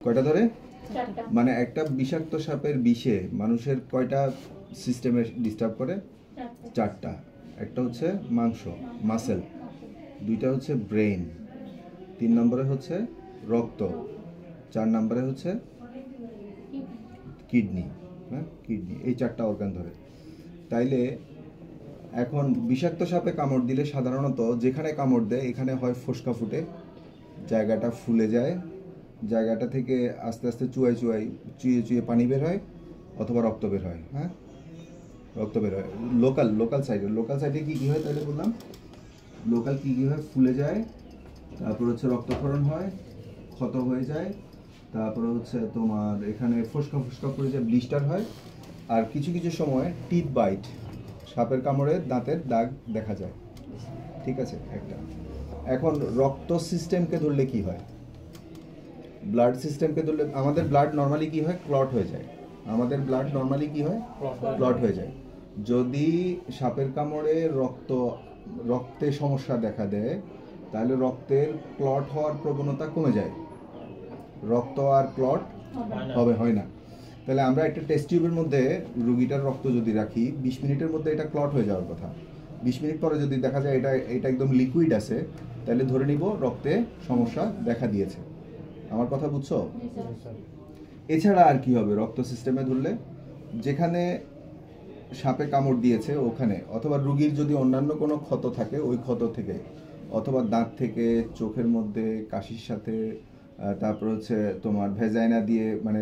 কয়টা ধরে? মানে একটা বিষাক্ত সাপের বিষে মানুষের কয়টা সিস্টেমে ডিস্টার্ব করে? চারটা। একটা হচ্ছে মাংস, মাসেল, দুইটা হচ্ছে ব্রেইন, 3 নম্বরে হচ্ছে রক্ত, 4 নম্বরে হচ্ছে কিডনি। হ্যাঁ, কিডনি, এই 4টা অর্গান ধরে। তাইলে এখন বিষাক্ত সাপে কামড় দিলে সাধারণত যেখানে কামড় দেয় এখানে হয় ফোসকা ফুটে, জায়গাটা ফুলে যায়, জায়গাটা থেকে আস্তে আস্তে চুয়ে চুয়ে পানি বের হয় অথবা রক্ত বের হয়। হ্যাঁ, রক্ত বের হয় লোকাল সাইডে কী হয় তাহলে বললাম, লোকাল কী হয়, ফুলে যায়, তারপর হচ্ছে রক্তক্ষরণ হয়, ক্ষত হয়ে যায়, তারপরে হচ্ছে তোমার এখানে ফোসকা করে যে ব্লিস্টার হয়, আর কিছু কিছু সময় টিথ বাইট, সাপের কামড়ে দাঁতের দাগ দেখা যায়। ঠিক আছে একটা। এখন রক্ত সিস্টেমকে ধরলে কি হয়? ব্লাড সিস্টেমকে ধরলে আমাদের ব্লাড নর্মালি কি হয়, ক্লট হয়ে যায়। আমাদের ব্লাড নর্মালি কি হয়, ক্লট হয়ে যায়। যদি সাপের কামড়ে রক্তে সমস্যা দেখা দেয় তাহলে রক্তের ক্লট হওয়ার প্রবণতা কমে যায়, রক্ত আর ক্লট হয় না। তাহলে আমরা একটা টেস্ট টিউবের মধ্যে রুগীটার রক্ত যদি রাখি, 20 মিনিটের মধ্যে এটা ক্লট হয়ে যাওয়ার কথা। 20 মিনিট পরে যদি দেখা যায় এটা একদম লিকুইড আছে, তাহলে ধরে নিব রক্তে সমস্যা দেখা দিয়েছে। আমার কথা বুঝছো? এছাড়া আর কি হবে রক্ত সিস্টেমে ধরলে? যেখানে সাপে কামড় দিয়েছে ওখানে, অথবা রুগীর যদি অন্যান্য কোনো ক্ষত থাকে ওই ক্ষত থেকে, অথবা দাঁত থেকে, চোখের মধ্যে, কাশির সাথে, তারপর হচ্ছে তোমার ভেজাইনা দিয়ে, মানে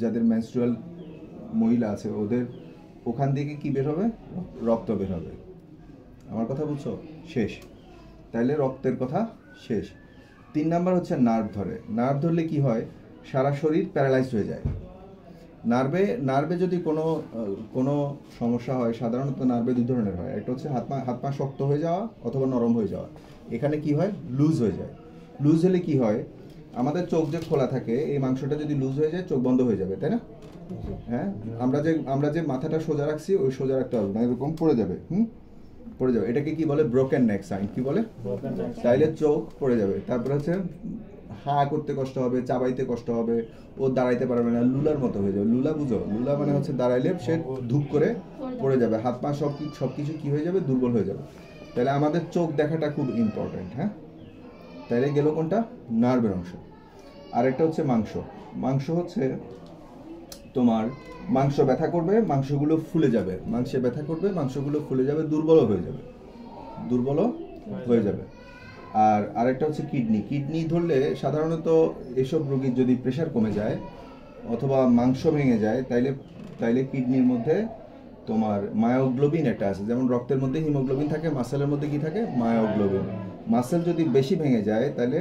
যাদের মেনস্ট্রুয়াল মহিলা আছে ওদের ওখান থেকে কি বের হবে, রক্ত বের হবে। আমার কথা বুঝছো? শেষ। তাইলে রক্তের কথা শেষ। 3 নাম্বার হচ্ছে নার্ভ ধরে। নার্ভ ধরলে কি হয়, সারা শরীর প্যারালাইজড হয়ে যায়। নার্ভে যদি কোনো সমস্যা হয়, সাধারণত নার্ভে 2 ধরনের হয়। একটা হচ্ছে হাত পা শক্ত হয়ে যাওয়া অথবা নরম হয়ে যাওয়া। এখানে কি হয়, লুজ হয়ে যায়। লুজ হলে কি হয়, আমাদের চোখ যে খোলা থাকে এই মাংসটা যদি লুজ হয়ে যায় চোখ বন্ধ হয়ে যাবে, তাই না? হ্যাঁ, আমরা যে মাথাটা সোজা রাখছি ওই সোজা রাখতে পারবো না, এরকম পড়ে যাবে। পড়ে যাবে। এটাকে কি বলে, ব্রোকেন নেক সাইন। কি বলে? তাইলে চোখ পড়ে যাবে। তারপরে হচ্ছে হা করতে কষ্ট হবে, চাবাইতে কষ্ট হবে, ও দাঁড়াইতে পারবে না, লুলার মতো হয়ে যাবে। লুলা বুঝো? লুলা মানে হচ্ছে দাঁড়াইলে সে ধূপ করে পড়ে যাবে, হাত পা সবকিছু কি হয়ে যাবে, দুর্বল হয়ে যাবে। তাহলে আমাদের চোখ দেখাটা খুব ইম্পর্টেন্ট। হ্যাঁ, তাইলে গেল কোনটা, নার্ভের অংশ। আরেকটা হচ্ছে মাংস। মাংস হচ্ছে তোমার মাংস ব্যথা করবে, মাংসগুলো ফুলে যাবে, মাংসে ব্যথা করবে, মাংসগুলো ফুলে যাবে, দুর্বল হয়ে যাবে। আর আরেকটা হচ্ছে কিডনি। কিডনি ধরলে সাধারণত এসব রোগীর যদি প্রেশার কমে যায় অথবা মাংস ভেঙে যায় তাইলে কিডনির মধ্যে তোমার মায়োগ্লোবিন একটা আছে। যেমন রক্তের মধ্যে হিমোগ্লোবিন থাকে, মাসেলের মধ্যে কি থাকে, মায়োগ্লোবিন। মাসেল যদি বেশি ভেঙে যায় তাহলে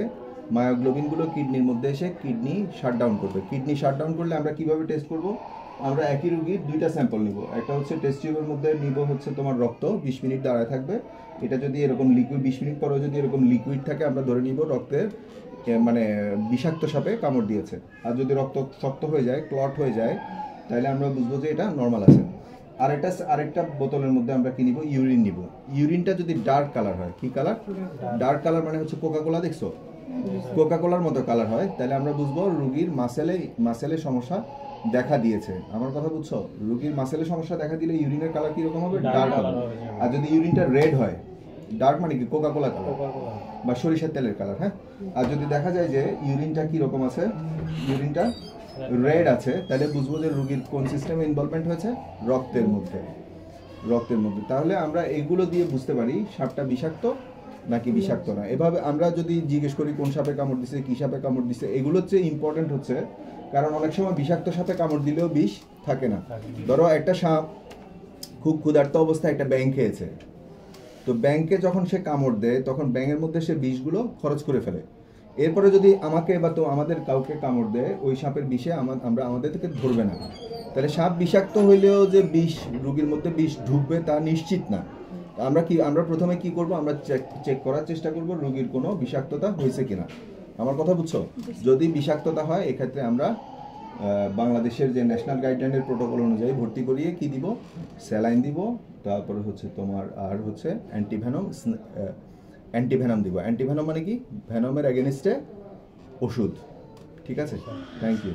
মায়োগ্লোবিনগুলো কিডনির মধ্যে এসে কিডনি শাটডাউন করবে। কিডনি শাটডাউন করলে আমরা কিভাবে টেস্ট করব, আমরা একই রোগীর 2টা স্যাম্পল নিব। একটা হচ্ছে টেস্ট টিউবের মধ্যে নিব হচ্ছে তোমার রক্ত, 20 মিনিট দাঁড়ায় থাকবে। এটা যদি এরকম লিকুইড 20 মিনিট পরেও যদি এরকম লিকুইড থাকে আমরা ধরে নিব রক্তের মানে বিষাক্ত সাপে কামড় দিয়েছে। আর যদি রক্ত শক্ত হয়ে যায়, ক্লট হয়ে যায়, তাহলে আমরা বুঝবো যে এটা নর্মাল আছে। আরেকটা বোতলের মধ্যে আমরা কি নিব, ইউরিন নিব। ইউরিনটা যদি ডার্ক কালার হয়, কি কালার, ডার্ক কালার মানে হচ্ছে কোকা কোলা, দেখছো কোকা কোলার মতো কালার হয়, তাহলে আমরা বুঝবো রুগীর মাসেলে সমস্যা দেখা দিয়েছে। আমার কথা বুঝছো? রুগীর মাসেলে সমস্যা দেখা দিলে ইউরিনের কালার কিরকম হবে, ডার্ক কালার। আর যদি ইউরিনটা রেড হয়, ডার্ক মানে কি, কোকা কোলা কালার বা সরিষার তেলের কালার। হ্যাঁ, আর যদি দেখা যায় যে ইউরিনটা কিরকম আছে, ইউরিনটা রেড আছে, তাহলে বুঝবো যে রুগীর কোন সিস্টেমে ইনভলভমেন্ট হয়েছে, রক্তের মধ্যে। তাহলে আমরা এগুলো দিয়ে বুঝতে পারি সাপটা বিষাক্ত নাকি বিষাক্ত না। এভাবে আমরা যদি জিজ্ঞেস করি কোন সাপে কামড় দিছে, কি সাপে কামড় দিছে, এগুলো হচ্ছে ইম্পর্টেন্ট হচ্ছে, কারণ অনেক সময় বিষাক্ত সাপে কামড় দিলেও বিষ থাকে না। ধরো একটা সাপ খুব ক্ষুধার্ত অবস্থায় একটা ব্যাঙ খেয়েছে, তো ব্যাঙকে যখন সে কামড় দেয় তখন ব্যাঙের মধ্যে সে বিষগুলো খরচ করে ফেলে। এরপরে যদি আমাকে বা তো আমাদের কাউকে কামড় দেয়, ওই সাপের বিষে আমরা আমাদের থেকে ধরবে না। তাহলে সাপ বিষাক্ত হইলেও যে বিষ রোগীর মধ্যে বিষ ঢুকবে তা নিশ্চিত না। আমরা প্রথমে কি করব, আমরা চেক করার চেষ্টা করব রোগীর কোনো বিষাক্ততা হয়েছে কিনা। আমার কথা বুঝছো? যদি বিষাক্ততা হয় এক্ষেত্রে আমরা বাংলাদেশের যে ন্যাশনাল গাইডলাইনের প্রোটোকল অনুযায়ী ভর্তি করিয়ে কি দিব, স্যালাইন দিব, তারপরে হচ্ছে তোমার আর হচ্ছে অ্যান্টিভেনম দিব। অ্যান্টিভেনম মানে কি, ভেনমের এগেনিস্টে ওষুধ। ঠিক আছে, থ্যাংক ইউ।